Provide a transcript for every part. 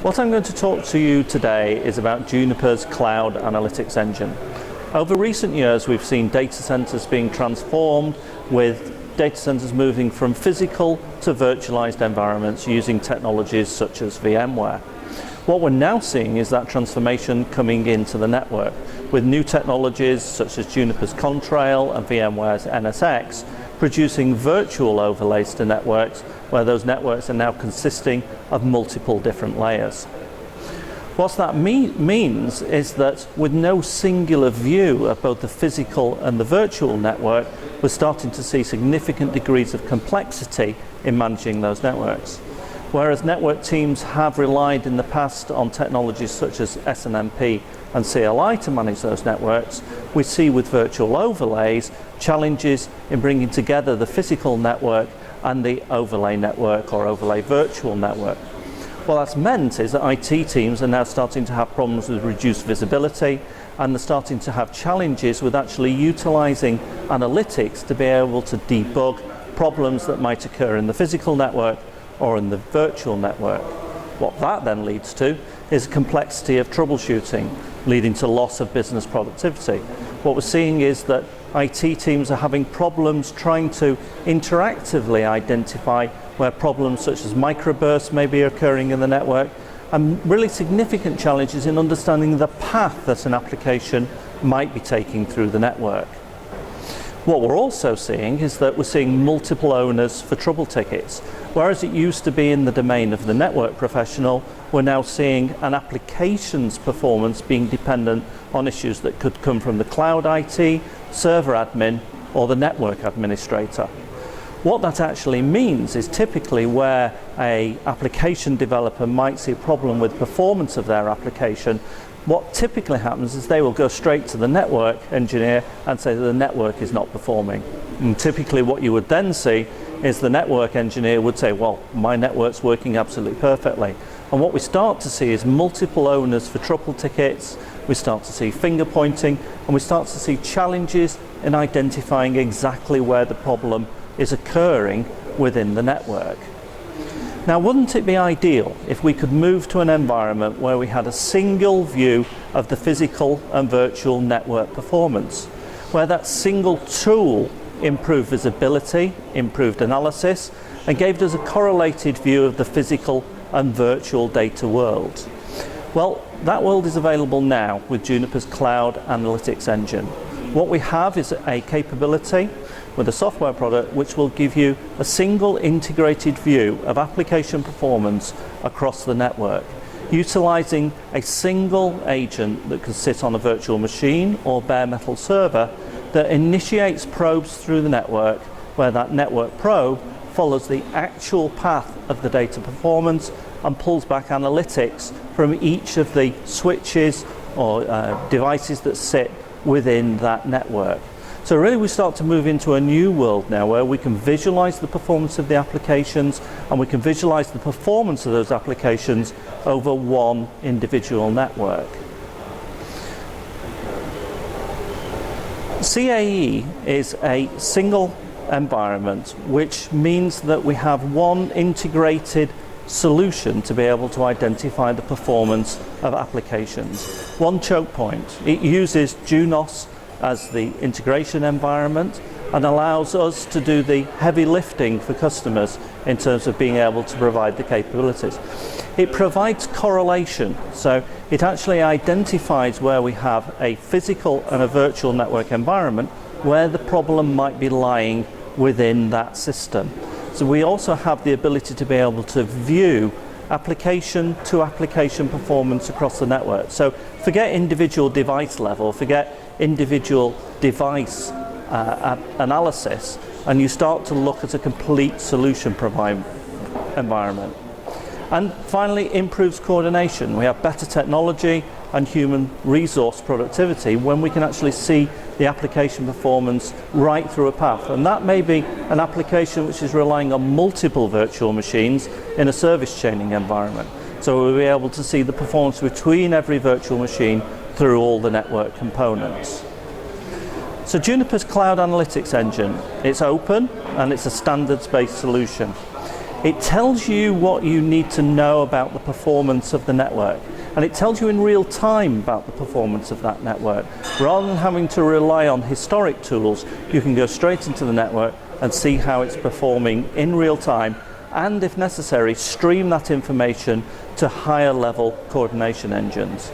What I'm going to talk to you today is about Juniper's Cloud Analytics Engine. Over recent years, we've seen data centers being transformed, with data centers moving from physical to virtualized environments using technologies such as VMware. What we're now seeing is that transformation coming into the network, with new technologies such as Juniper's Contrail and VMware's NSX producing virtual overlays to networks, where those networks are now consisting of multiple different layers. What that means is that with no singular view of both the physical and the virtual network, we're starting to see significant degrees of complexity in managing those networks. Whereas network teams have relied in the past on technologies such as SNMP and CLI to manage those networks, we see with virtual overlays challenges in bringing together the physical network and the overlay network or overlay virtual network. What that's meant is that IT teams are now starting to have problems with reduced visibility, and they're starting to have challenges with actually utilizing analytics to be able to debug problems that might occur in the physical network or in the virtual network. What that then leads to is complexity of troubleshooting, leading to loss of business productivity. What we're seeing is that IT teams are having problems trying to interactively identify where problems such as microbursts may be occurring in the network, and really significant challenges in understanding the path that an application might be taking through the network. What we're also seeing is that we're seeing multiple owners for trouble tickets. Whereas it used to be in the domain of the network professional, we're now seeing an application's performance being dependent on issues that could come from the cloud IT, server admin, or the network administrator. What that actually means is typically where an application developer might see a problem with performance of their application, what typically happens is they will go straight to the network engineer and say that the network is not performing. And typically what you would then see is the network engineer would say, well, my network's working absolutely perfectly. And what we start to see is multiple owners for trouble tickets, we start to see finger pointing, and we start to see challenges in identifying exactly where the problem is occurring within the network. Now, wouldn't it be ideal if we could move to an environment where we had a single view of the physical and virtual network performance, where that single tool improved visibility, improved analysis, and gave us a correlated view of the physical and virtual data world? Well, that world is available now with Juniper's Cloud Analytics Engine. What we have is a capability with a software product which will give you a single integrated view of application performance across the network, utilizing a single agent that can sit on a virtual machine or bare metal server that initiates probes through the network, where that network probe follows the actual path of the data performance and pulls back analytics from each of the switches or devices that sit within that network. So really we start to move into a new world now where we can visualize the performance of the applications, and we can visualize the performance of those applications over one individual network. CAE is a single environment, which means that we have one integrated solution to be able to identify the performance of applications. One choke point. It uses Junos as the integration environment and allows us to do the heavy lifting for customers in terms of being able to provide the capabilities. It provides correlation, so it actually identifies where we have a physical and a virtual network environment where the problem might be lying within that system. So we also have the ability to be able to view application to application performance across the network. So forget individual device level, forget individual device analysis, and you start to look at a complete solution environment. And finally, improves coordination. We have better technology and human resource productivity when we can actually see the application performance right through a path. And that may be an application which is relying on multiple virtual machines in a service chaining environment. So we'll be able to see the performance between every virtual machine through all the network components. So Juniper's Cloud Analytics Engine, it's open and it's a standards-based solution. It tells you what you need to know about the performance of the network, and it tells you in real time about the performance of that network. Rather than having to rely on historic tools, you can go straight into the network and see how it's performing in real time, and if necessary, stream that information to higher level coordination engines.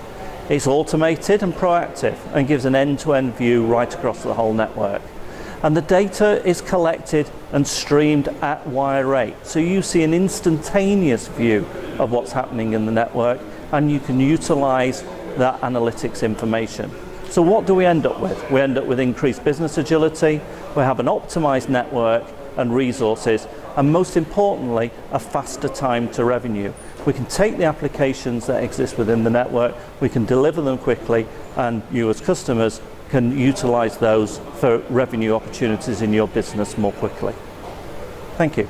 It's automated and proactive and gives an end-to-end view right across the whole network. And the data is collected and streamed at wire rate. So you see an instantaneous view of what's happening in the network, and you can utilize that analytics information. So what do we end up with? We end up with increased business agility, we have an optimized network and resources, and most importantly, a faster time to revenue. We can take the applications that exist within the network, we can deliver them quickly, and you as customers can utilize those for revenue opportunities in your business more quickly. Thank you.